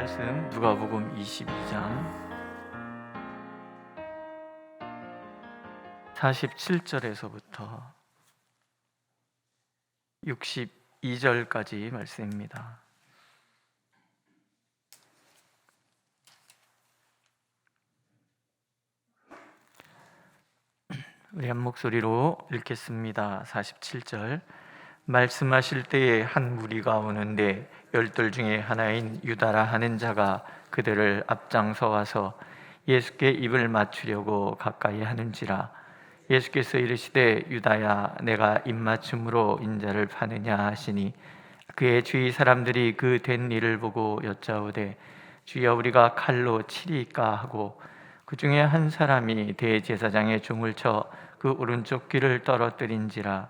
말씀 누가복음 22장 47절에서부터 62절까지 말씀입니다. 우리 한 목소리로 읽겠습니다. 47절. 말씀하실 때에 한 무리가 오는데 열둘 중에 하나인 유다라 하는 자가 그들을 앞장서 와서 예수께 입을 맞추려고 가까이 하는지라. 예수께서 이르시되 유다야 내가 입맞춤으로 인자를 파느냐 하시니 그의 주위 사람들이 그 된 일을 보고 여짜오되 주여 우리가 칼로 치리까 하고 그 중에 한 사람이 대제사장의 종을 쳐 그 오른쪽 귀를 떨어뜨린지라.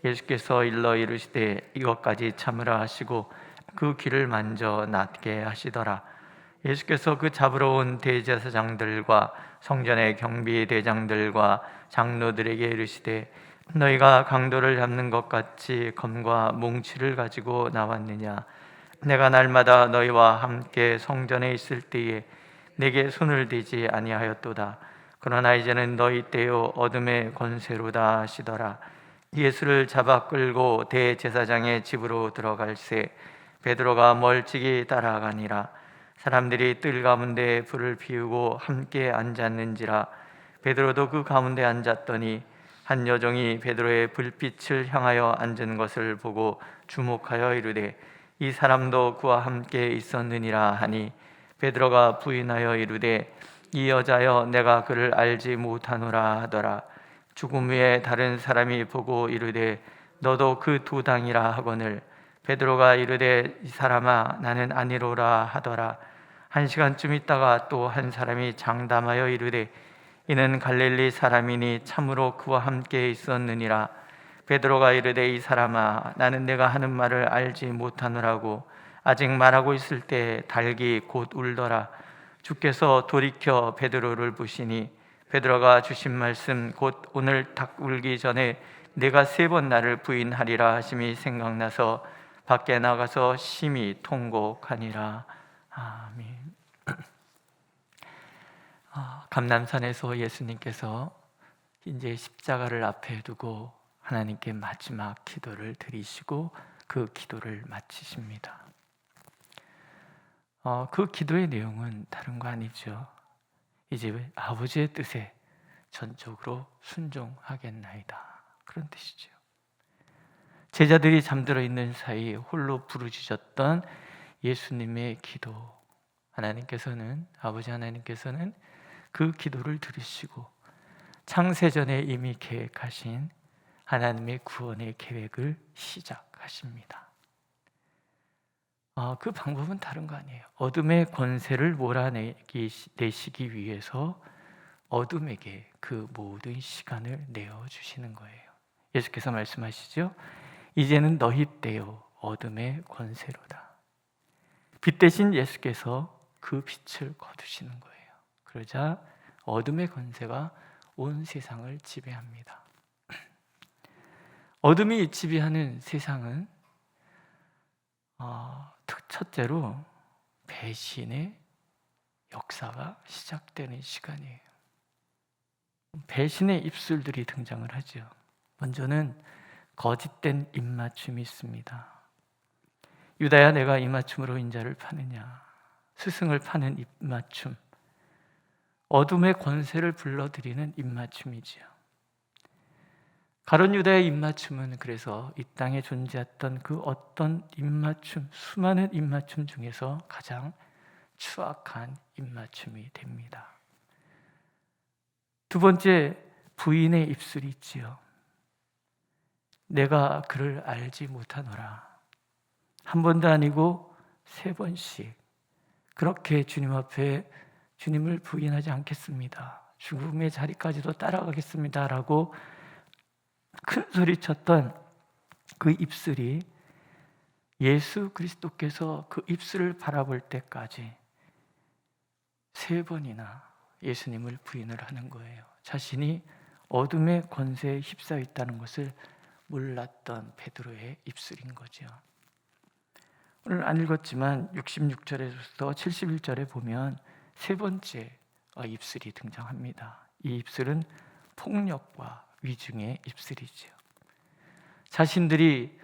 예수께서 일러 이르시되 이것까지 참으라 하시고 그 귀를 만져 낫게 하시더라. 예수께서 그 잡으러 온 대제사장들과 성전의 경비 대장들과 장로들에게 이르시되 너희가 강도를 잡는 것 같이 검과 몽치를 가지고 나왔느냐? 내가 날마다 너희와 함께 성전에 있을 때에 내게 손을 대지 아니하였도다. 그러나 이제는 너희 때요 어둠의 권세로다 하시더라. 예수를 잡아 끌고 대제사장의 집으로 들어갈새 베드로가 멀찍이 따라가니라. 사람들이 뜰 가운데 불을 피우고 함께 앉았는지라. 베드로도 그 가운데 앉았더니 한 여종이 베드로의 불빛을 향하여 앉은 것을 보고 주목하여 이르되 이 사람도 그와 함께 있었느니라 하니 베드로가 부인하여 이르되 이 여자여 내가 그를 알지 못하노라 하더라. 죽음 후에 다른 사람이 보고 이르되 너도 그 두 당이라 하거늘 베드로가 이르되 이 사람아 나는 아니로라 하더라. 한 시간쯤 있다가 또 한 사람이 장담하여 이르되 이는 갈릴리 사람이니 참으로 그와 함께 있었느니라. 베드로가 이르되 이 사람아 나는 내가 하는 말을 알지 못하노라고 아직 말하고 있을 때 닭이 곧 울더라. 주께서 돌이켜 베드로를 보시니 베드로가 주신 말씀 곧 오늘 닭 울기 전에 내가 3번 나를 부인하리라 하심이 생각나서 밖에 나가서 심히 통곡하니라. 아멘. 감람산에서 예수님께서 이제 십자가를 앞에 두고 하나님께 마지막 기도를 드리시고 그 기도를 마치십니다. 그 기도의 내용은 다른 거 아니죠. 이제 아버지의 뜻에 전적으로 순종하겠나이다, 그런 뜻이죠. 제자들이 잠들어 있는 사이 홀로 부르짖었던 예수님의 기도, 아버지 하나님께서는 그 기도를 들으시고 창세전에 이미 계획하신 하나님의 구원의 계획을 시작하십니다. 그 방법은 다른 거 아니에요. 어둠의 권세를 몰아내시기 위해서 어둠에게 그 모든 시간을 내어주시는 거예요. 예수께서 말씀하시죠. 이제는 너희 때요 어둠의 권세로다. 빛 대신 예수께서 그 빛을 거두시는 거예요. 그러자 어둠의 권세가 온 세상을 지배합니다. 어둠이 지배하는 세상은 첫째로 배신의 역사가 시작되는 시간이에요. 배신의 입술들이 등장을 하죠. 먼저는 거짓된 입맞춤이 있습니다. 유다야 내가 입맞춤으로 인자를 파느냐. 스승을 파는 입맞춤, 어둠의 권세를 불러들이는 입맞춤이지요. 가룟 유다의 입맞춤은 그래서 이 땅에 존재했던 그 어떤 입맞춤, 수많은 입맞춤 중에서 가장 추악한 입맞춤이 됩니다. 두 번째, 부인의 입술이 있지요. 내가 그를 알지 못하노라. 한 번도 아니고 3번씩 그렇게 주님 앞에 주님을 부인하지 않겠습니다, 죽음의 자리까지도 따라가겠습니다 라고 큰 소리 쳤던 그 입술이 예수 그리스도께서 그 입술을 바라볼 때까지 3번이나 예수님을 부인을 하는 거예요. 자신이 어둠의 권세에 휩싸여 있다는 것을 몰랐던 베드로의 입술인 거죠. 오늘 안 읽었지만 66절에서 71절에 보면 세 번째 입술이 등장합니다. 이 입술은 폭력과 위증의 입술이지요. 자신들이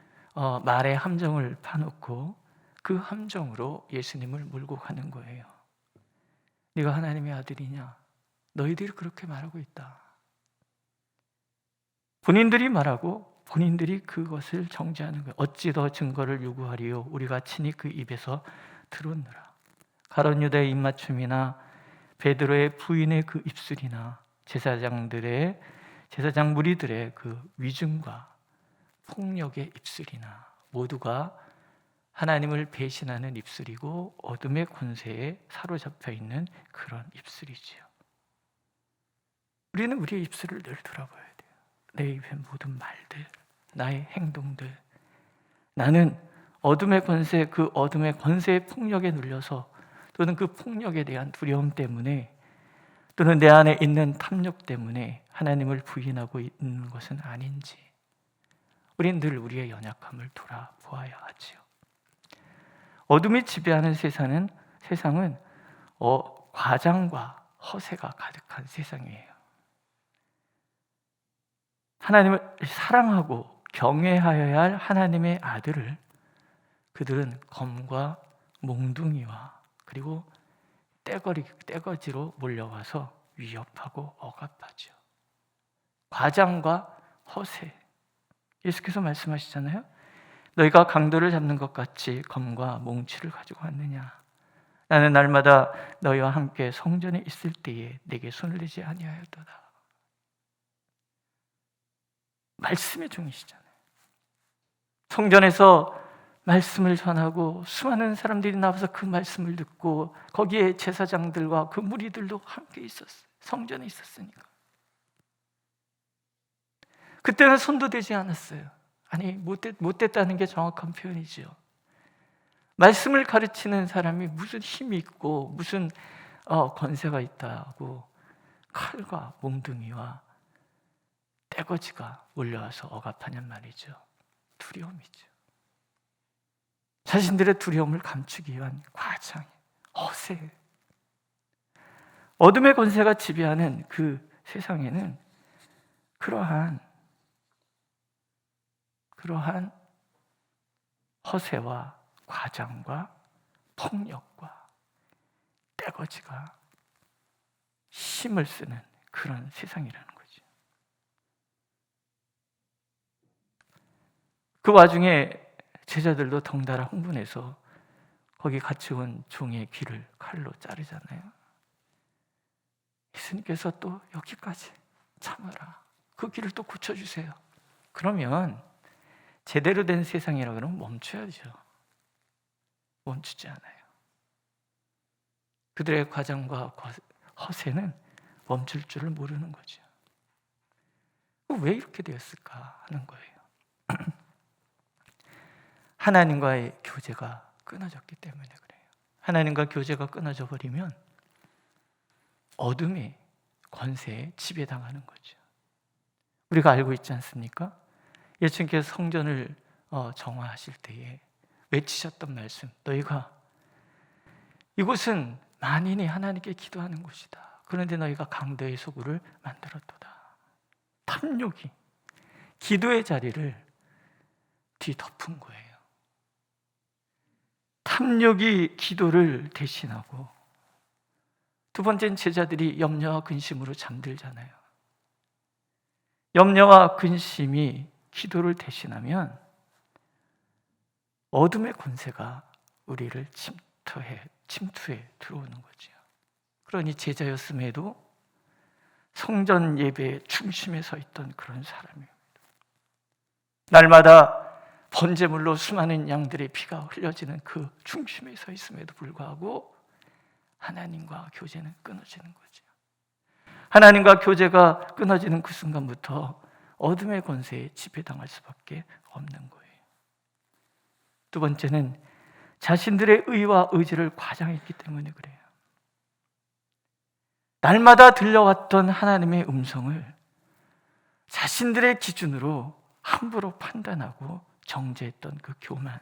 말의 함정을 파놓고 그 함정으로 예수님을 몰고 가는 거예요. 네가 하나님의 아들이냐? 너희들이 그렇게 말하고 있다. 본인들이 말하고 본인들이 그것을 정죄하는 거예요. 어찌 더 증거를 요구하리요? 우리가 친히 그 입에서 들었느라. 가룟 유다의 입맞춤이나 베드로의 부인의 그 입술이나 제사장 무리들의 그 위증과 폭력의 입술이나 모두가 하나님을 배신하는 입술이고 어둠의 권세에 사로잡혀 있는 그런 입술이지요. 우리는 우리의 입술을 늘 돌아봐야 돼요. 내 입의 모든 말들, 나의 행동들, 나는 어둠의 권세, 그 어둠의 권세의 폭력에 눌려서 또는 그 폭력에 대한 두려움 때문에 또는 내 안에 있는 탐욕 때문에 하나님을 부인하고 있는 것은 아닌지 우리는 늘 우리의 연약함을 돌아보아야 하지요. 어둠이 지배하는 세상은 과장과 허세가 가득한 세상이에요. 하나님을 사랑하고 경외하여야 할 하나님의 아들을 그들은 검과 몽둥이와 그리고 떼거지로 몰려와서 위협하고 억압하죠. 과장과 허세. 예수께서 말씀하시잖아요. 너희가 강도를 잡는 것 같이 검과 몽치를 가지고 왔느냐? 나는 날마다 너희와 함께 성전에 있을 때에 내게 손을 대지 아니하였도다. 말씀의 종이시잖아요. 성전에서 말씀을 전하고 수많은 사람들이 나와서 그 말씀을 듣고 거기에 제사장들과 그 무리들도 함께 있었어요. 성전에 있었으니까. 그때는 손도 대지 않았어요. 아니 못됐다는 게 정확한 표현이죠. 말씀을 가르치는 사람이 무슨 힘이 있고 무슨 권세가 있다고 칼과 몽둥이와 떼거지가 몰려와서 억압하냔 말이죠. 두려움이죠. 자신들의 두려움을 감추기 위한 과장, 허세. 어둠의 권세가 지배하는 그 세상에는 그러한 허세와 과장과 폭력과 떼거지가 힘을 쓰는 그런 세상이라는 거죠. 그 와중에 제자들도 덩달아 흥분해서 거기 같이 온 종의 귀를 칼로 자르잖아요. 예수님께서 또 여기까지 참아라. 그 귀를 또 고쳐주세요. 그러면 제대로 된 세상이라 그러면 멈춰야죠. 멈추지 않아요. 그들의 과장과 허세는 멈출 줄을 모르는 거죠. 왜 이렇게 되었을까 하는 거예요. 하나님과의 교제가 끊어졌기 때문에 그래요. 하나님과 교제가 끊어져 버리면 어둠의 권세에 지배당하는 거죠. 우리가 알고 있지 않습니까? 예수님께서 성전을 정화하실 때에 외치셨던 말씀, 너희가 이곳은 만인이 하나님께 기도하는 곳이다. 그런데 너희가 강도의 소굴을 만들었도다. 탐욕이 기도의 자리를 뒤덮은 거예요. 탐욕이 기도를 대신하고, 두 번째는 제자들이 염려와 근심으로 잠들잖아요. 염려와 근심이 기도를 대신하면 어둠의 권세가 우리를 침투해 들어오는 거죠. 그러니 제자였음에도 성전 예배의 중심에 서 있던 그런 사람입니다. 날마다 번제물로 수많은 양들의 피가 흘려지는 그 중심에 서 있음에도 불구하고 하나님과 교제는 끊어지는 거죠. 하나님과 교제가 끊어지는 그 순간부터 어둠의 권세에 지배당할 수밖에 없는 거예요. 두 번째는 자신들의 의와 의지를 과장했기 때문에 그래요. 날마다 들려왔던 하나님의 음성을 자신들의 기준으로 함부로 판단하고 정죄했던 그 교만.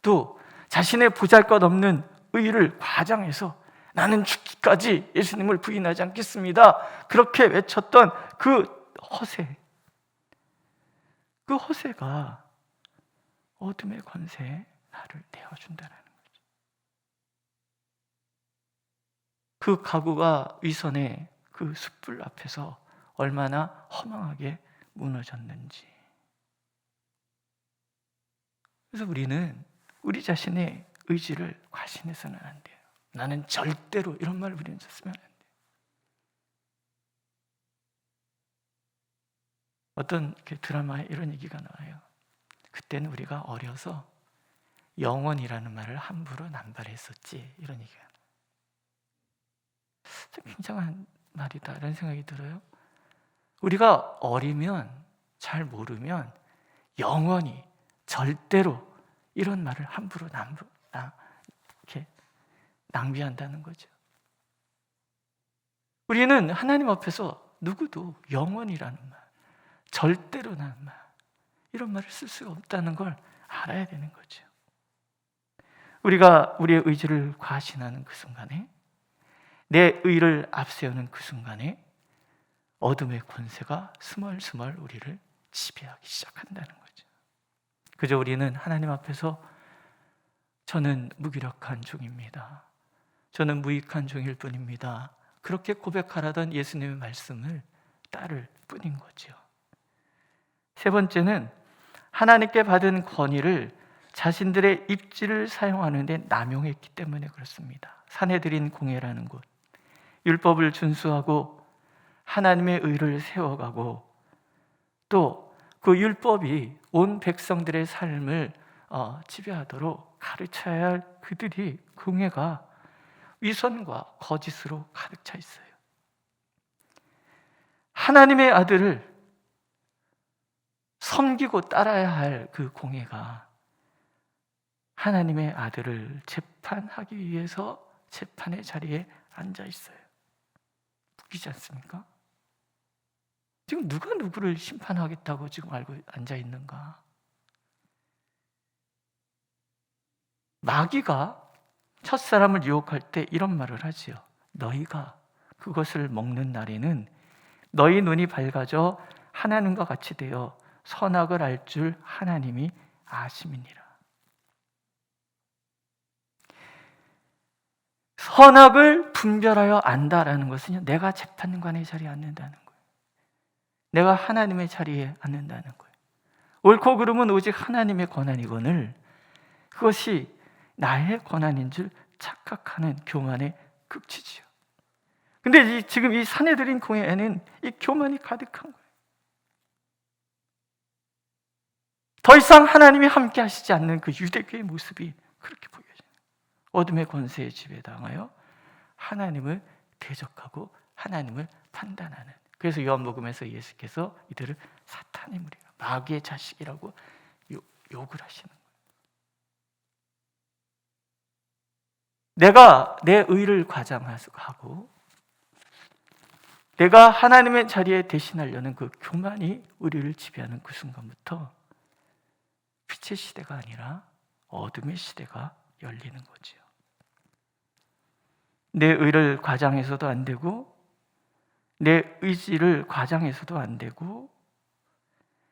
또 자신의 보잘것없는 의를 과장해서 나는 죽기까지 예수님을 부인하지 않겠습니다, 그렇게 외쳤던 그 허세, 그 허세가 어둠의 권세에 나를 내어준다는 거죠. 그 가구가 위선의 그 숯불 앞에서 얼마나 허망하게 무너졌는지. 그래서 우리는 우리 자신의 의지를 과신해서는 안 돼요. 나는 절대로, 이런 말을 우리는 썼으면 안 돼요. 어떤 드라마에 이런 얘기가 나와요. 그때는 우리가 어려서 영원이라는 말을 함부로 남발했었지, 이런 얘기가 나와요. 참 굉장한 말이다 이런 생각이 들어요. 우리가 어리면, 잘 모르면 영원히, 절대로 이런 말을 함부로 이렇게 낭비한다는 거죠. 우리는 하나님 앞에서 누구도 영원이라는 말, 절대로라는 말, 이런 말을 쓸 수가 없다는 걸 알아야 되는 거죠. 우리가 우리의 의지를 과신하는 그 순간에, 내 의를 앞세우는 그 순간에 어둠의 권세가 스멀스멀 우리를 지배하기 시작한다는 거죠. 그저 우리는 하나님 앞에서 저는 무기력한 종입니다, 저는 무익한 종일 뿐입니다, 그렇게 고백하라던 예수님의 말씀을 따를 뿐인 거죠. 세 번째는 하나님께 받은 권위를 자신들의 입지를 사용하는 데 남용했기 때문에 그렇습니다. 산헤드린 공회라는 곳, 율법을 준수하고 하나님의 의를 세워가고 또 그 율법이 온 백성들의 삶을 지배하도록 가르쳐야 할 그들이, 공회가 위선과 거짓으로 가득 차 있어요. 하나님의 아들을 섬기고 따라야 할 그 공회가 하나님의 아들을 재판하기 위해서 재판의 자리에 앉아 있어요. 웃기지 않습니까? 지금 누가 누구를 심판하겠다고 지금 알고 앉아 있는가? 마귀가 첫사람을 유혹할 때 이런 말을 하지요. 너희가 그것을 먹는 날에는 너희 눈이 밝아져 하나님과 같이 되어 선악을 알 줄 하나님이 아심이니라. 선악을 분별하여 안다라는 것은요, 내가 재판관의 자리에 앉는다는 거예요. 내가 하나님의 자리에 앉는다는 거예요. 옳고 그름은 오직 하나님의 권한이거늘 그것이 나의 권한인 줄 착각하는 교만의 극치지요. 근데 지금 이 산헤드린 공회에는 이 교만이 가득한 거예요. 더 이상 하나님이 함께 하시지 않는 그 유대교의 모습이 그렇게 보여져요. 어둠의 권세에 지배당하여 하나님을 대적하고 하나님을 판단하는. 그래서 요한복음에서 예수께서 이들을 사탄의 무리라, 마귀의 자식이라고 욕을 하시는 거예요. 내가 내 의를 과장하고 내가 하나님의 자리에 대신하려는 그 교만이 우리를 지배하는 그 순간부터 빛의 시대가 아니라 어둠의 시대가 열리는 거지요. 내 의를 과장해서도 안 되고, 내 의지를 과장해서도 안 되고,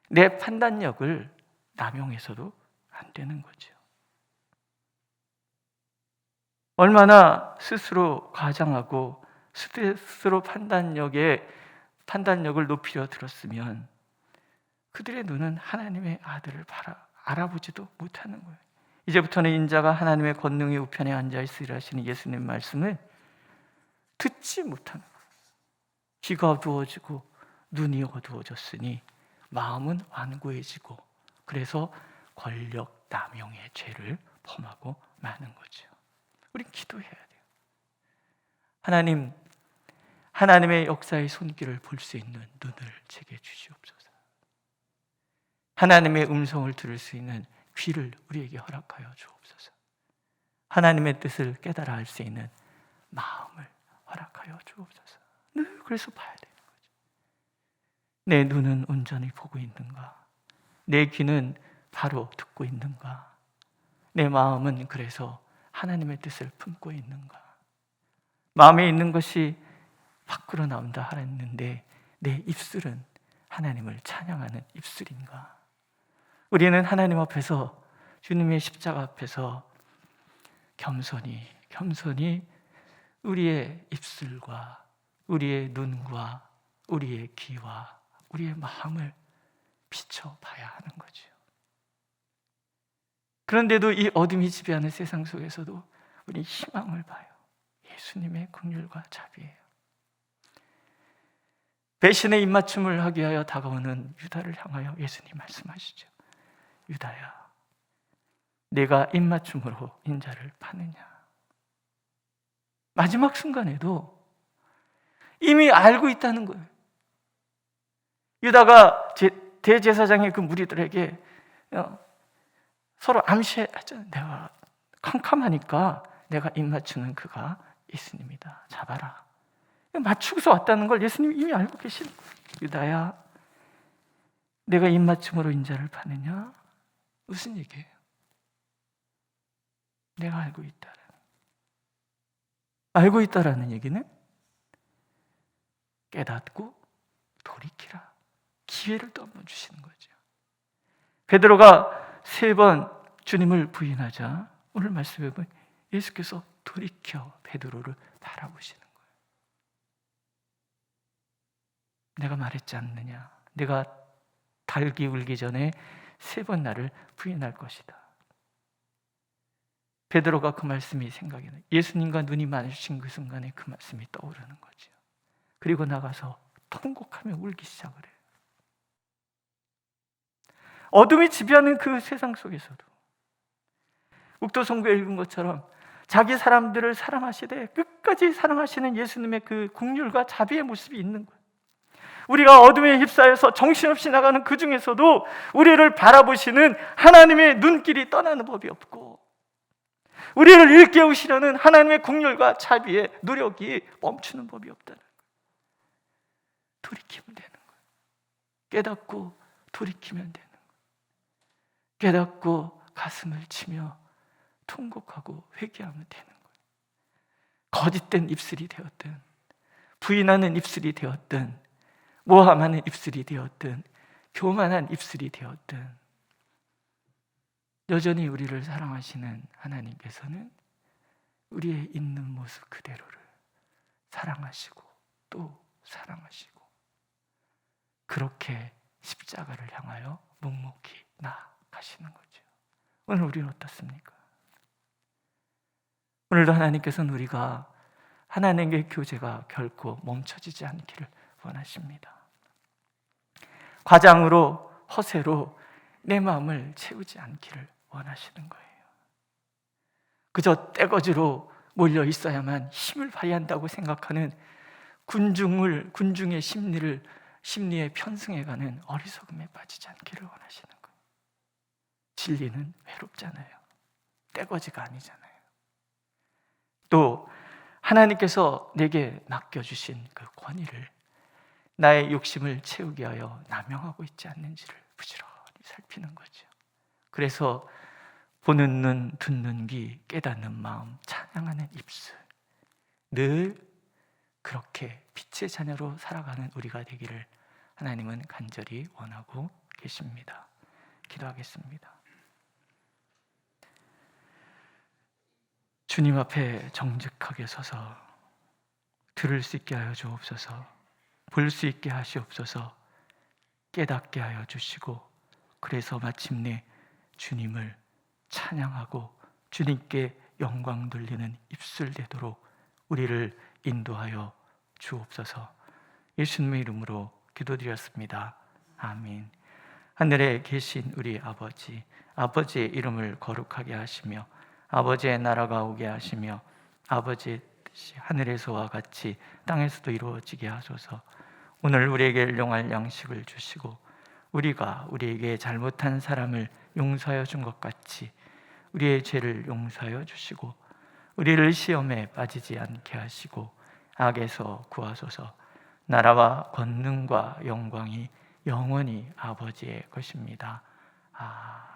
내 판단력을 남용해서도 안 되는 거죠. 얼마나 스스로 과장하고 스스로 판단력을 높이려 들었으면 그들의 눈은 하나님의 아들을 알아보지도 못하는 거예요. 이제부터는 인자가 하나님의 권능의 우편에 앉아 있으리라 하시는 예수님 말씀을 듣지 못하는 거예요. 귀가 어두워지고 눈이 어두워졌으니 마음은 완고해지고, 그래서 권력 남용의 죄를 범하고 마는 거죠. 우린 기도해야 돼요. 하나님의 역사의 손길을 볼 수 있는 눈을 제게 주시옵소서. 하나님의 음성을 들을 수 있는 귀를 우리에게 허락하여 주옵소서. 하나님의 뜻을 깨달아 알 수 있는 마음을 허락하여 주옵소서. 늘 그래서 봐야 되는 거죠. 내 눈은 온전히 보고 있는가? 내 귀는 바로 듣고 있는가? 내 마음은 그래서 하나님의 뜻을 품고 있는가? 마음에 있는 것이 밖으로 나온다 하랬는데 내 입술은 하나님을 찬양하는 입술인가? 우리는 하나님 앞에서, 주님의 십자가 앞에서 겸손히 우리의 입술과 우리의 눈과 우리의 귀와 우리의 마음을 비춰봐야 하는 거죠. 그런데도 이 어둠이 지배하는 세상 속에서도 우리 희망을 봐요. 예수님의 긍휼과 자비예요. 배신의 입맞춤을 하기 위하여 다가오는 유다를 향하여 예수님 말씀하시죠. 유다야, 내가 입맞춤으로 인자를 파느냐? 마지막 순간에도 이미 알고 있다는 거예요. 유다가 대제사장의 그 무리들에게 서로 암시하잖아요. 내가 캄캄하니까 내가 입맞추는 그가 예수님이다. 잡아라. 맞추고서 왔다는 걸 예수님이 이미 알고 계시는 거예요. 유다야, 내가 입맞춤으로 인자를 파느냐? 무슨 얘기예요? 내가 알고 있다라는 얘기는 깨닫고 돌이키라. 기회를 또 한번 주시는 거죠. 베드로가 3번 주님을 부인하자 오늘 말씀에 보면 예수께서 돌이켜 베드로를 바라보시는 거예요. 내가 말했지 않느냐? 내가 달기 울기 전에 3번 나를 부인할 것이다. 베드로가 그 말씀이 생각이 나요. 예수님과 눈이 마주친 그 순간에 그 말씀이 떠오르는 거죠. 그리고 나가서 통곡하며 울기 시작을 해요. 어둠이 지배하는 그 세상 속에서도 욱도성구에 읽은 것처럼 자기 사람들을 사랑하시되 끝까지 사랑하시는 예수님의 그 긍휼과 자비의 모습이 있는 거예요. 우리가 어둠에 휩싸여서 정신없이 나가는 그 중에서도 우리를 바라보시는 하나님의 눈길이 떠나는 법이 없고, 우리를 일깨우시려는 하나님의 긍휼과 자비의 노력이 멈추는 법이 없다는 거예요. 돌이키면 되는 거예요. 깨닫고 돌이키면 되는 거예요. 깨닫고 가슴을 치며 통곡하고 회개하면 되는 거예요. 거짓된 입술이 되었든, 부인하는 입술이 되었든, 모함하는 입술이 되었든, 교만한 입술이 되었든, 여전히 우리를 사랑하시는 하나님께서는 우리의 있는 모습 그대로를 사랑하시고 또 사랑하시고, 그렇게 십자가를 향하여 묵묵히 나아가시는 거죠. 오늘 우리는 어떻습니까? 오늘도 하나님께서는 우리가 하나님의 교제가 결코 멈춰지지 않기를 원하십니다. 과장으로, 허세로 내 마음을 채우지 않기를 원하시는 거예요. 그저 떼거지로 몰려 있어야만 힘을 발휘한다고 생각하는 군중의 심리에 편승해가는 어리석음에 빠지지 않기를 원하시는 거예요. 진리는 외롭잖아요. 떼거지가 아니잖아요. 또 하나님께서 내게 맡겨주신 그 권위를 나의 욕심을 채우기 위하여 남용하고 있지 않는지를 부지런히 살피는 거죠. 그래서 보는 눈, 듣는 귀, 깨닫는 마음, 찬양하는 입술, 늘 그렇게 빛의 자녀로 살아가는 우리가 되기를 하나님은 간절히 원하고 계십니다. 기도하겠습니다. 주님 앞에 정직하게 서서 들을 수 있게 하여 주옵소서. 볼 수 있게 하시옵소서. 깨닫게 하여 주시고, 그래서 마침내 주님을 찬양하고 주님께 영광 돌리는 입술 되도록 우리를 인도하여 주옵소서. 예수님의 이름으로 기도드렸습니다. 아멘. 하늘에 계신 우리 아버지, 아버지의 이름을 거룩하게 하시며 아버지의 나라가 오게 하시며 아버지의 뜻이 하늘에서와 같이 땅에서도 이루어지게 하소서. 오늘 우리에게 일용할 양식을 주시고 우리가 우리에게 잘못한 사람을 용서하여 준 것 같이 우리의 죄를 용서하여 주시고 우리를 시험에 빠지지 않게 하시고 악에서 구하소서. 나라와 권능과 영광이 영원히 아버지의 것입니다. 아멘.